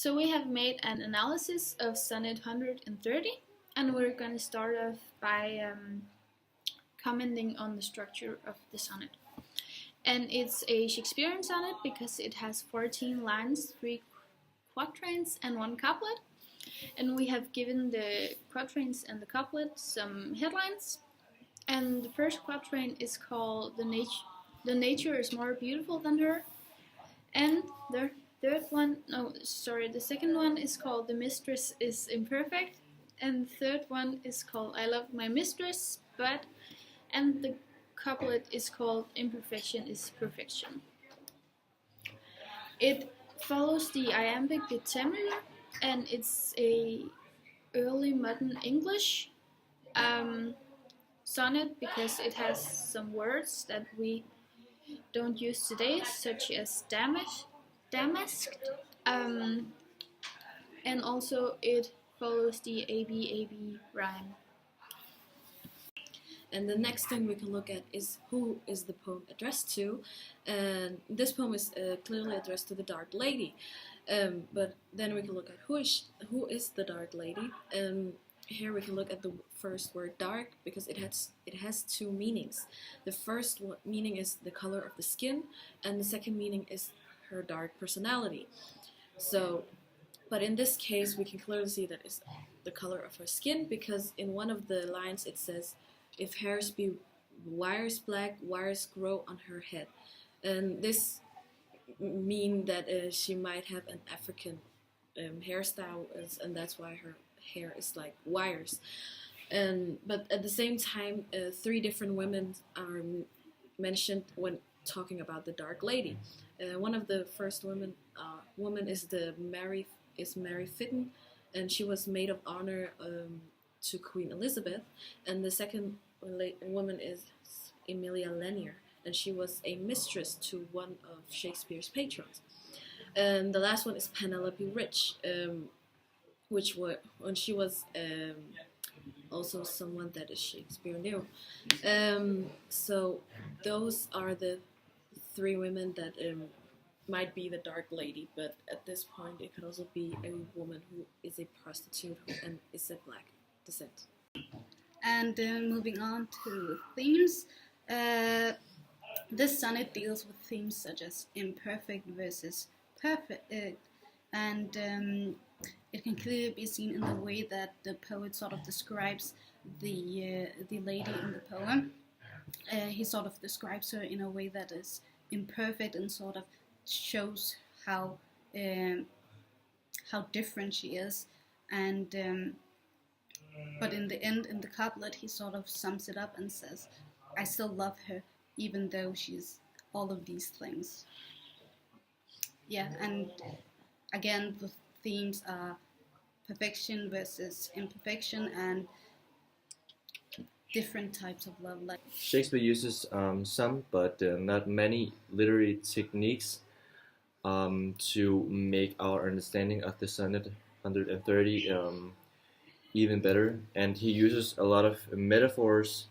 So we have made an analysis of Sonnet 130, and we're going to start off by commenting on the structure of the sonnet. And it's a Shakespearean sonnet because it has 14 lines, 3 quatrains, and 1 couplet. And we have given the quatrains and the couplet some headlines. And the first quatrain is called The Nature is More Beautiful Than Her. And the second one is called The Mistress is Imperfect. And the third one is called I Love My Mistress, But. And the couplet is called Imperfection is Perfection. It follows the iambic pentameter, and it's a early modern English sonnet because it has some words that we don't use today, such as damasked, and also it follows the ABAB rhyme. And the next thing we can look at is who is the poem addressed to. And this poem is clearly addressed to the Dark Lady. But then we can look at who is the Dark Lady. Here we can look at the first word dark because it has 2 meanings. The first meaning is the color of the skin, and the second meaning is her dark personality. So, but in this case we can clearly see that it's the color of her skin because in one of the lines it says, if hairs be wires black, wires grow on her head. And this mean that she might have an African hairstyle, and that's why her hair is like wires. But at the same time, 3 different women are mentioned when talking about the Dark Lady. One of the first woman is Mary Fitton, and she was maid of honor to Queen Elizabeth, and the second woman is Emilia Lanier, and she was a mistress to one of Shakespeare's patrons. And the last one is Penelope Rich, when she was also someone that Shakespeare knew. So those are the 3 women that might be the Dark Lady, but at this point it could also be a woman who is a prostitute and is of black descent. And moving on to themes, this sonnet deals with themes such as imperfect versus perfect, and it can clearly be seen in the way that the poet sort of describes the lady in the poem. He sort of describes her in a way that is imperfect and sort of shows how different she is, and but in the end, in the couplet, he sort of sums it up and says, I still love her, even though she's all of these things. Yeah, and again, the themes are perfection versus imperfection and different types of love. Like Shakespeare uses some, but not many literary techniques to make our understanding of the Sonnet 130 even better, and he uses a lot of metaphors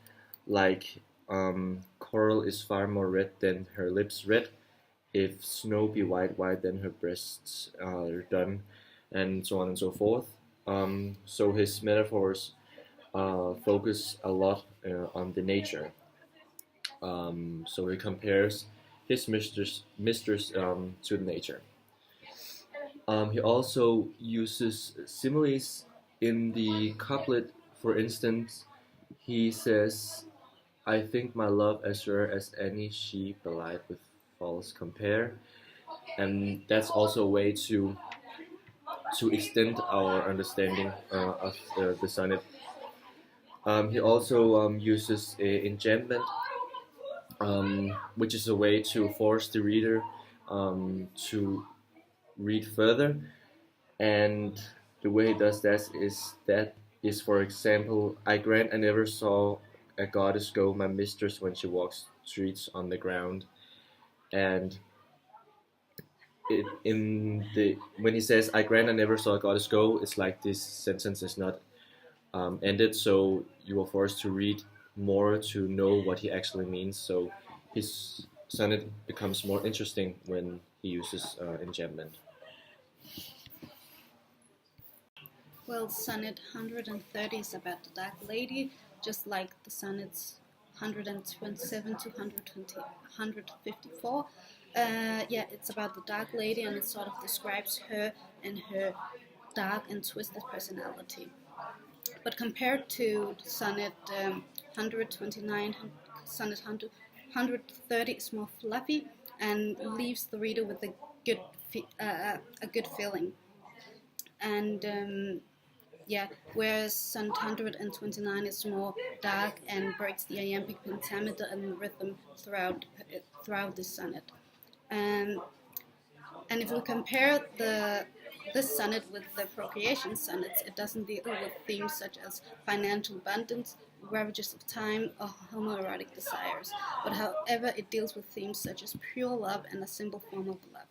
like coral is far more red than her lips red, if snow be white, white then her breasts are done, and so on and so forth. So his metaphors focus a lot on the nature. So he compares his mistress to the nature. He also uses similes. In the couplet, for instance, he says, I think my love as sure as any she belied with false compare. And that's also a way to extend our understanding of the sonnet. He also uses enchantment, which is a way to force the reader to read further. And the way he does that is, for example, I grant I never saw a goddess go, my mistress, when she walks streets on the ground. And when he says I grant I never saw a goddess go, it's like this sentence is not ended, so you are forced to read more to know what he actually means. So his sonnet becomes more interesting when he uses enchantment. Well, Sonnet 130 is about the Dark Lady, just like the sonnets 127 to 154. Yeah, it's about the Dark Lady, and it sort of describes her and her dark and twisted personality. But compared to Sonnet 129, Sonnet 130 is more fluffy and leaves the reader with a good feeling. And yeah, whereas Sonnet 129 is more dark and breaks the iambic pentameter and rhythm throughout the sonnet. Um, and if we compare this sonnet with the procreation sonnets, it doesn't deal with themes such as financial abundance, ravages of time, or homoerotic desires, but however, it deals with themes such as pure love and a simple form of love.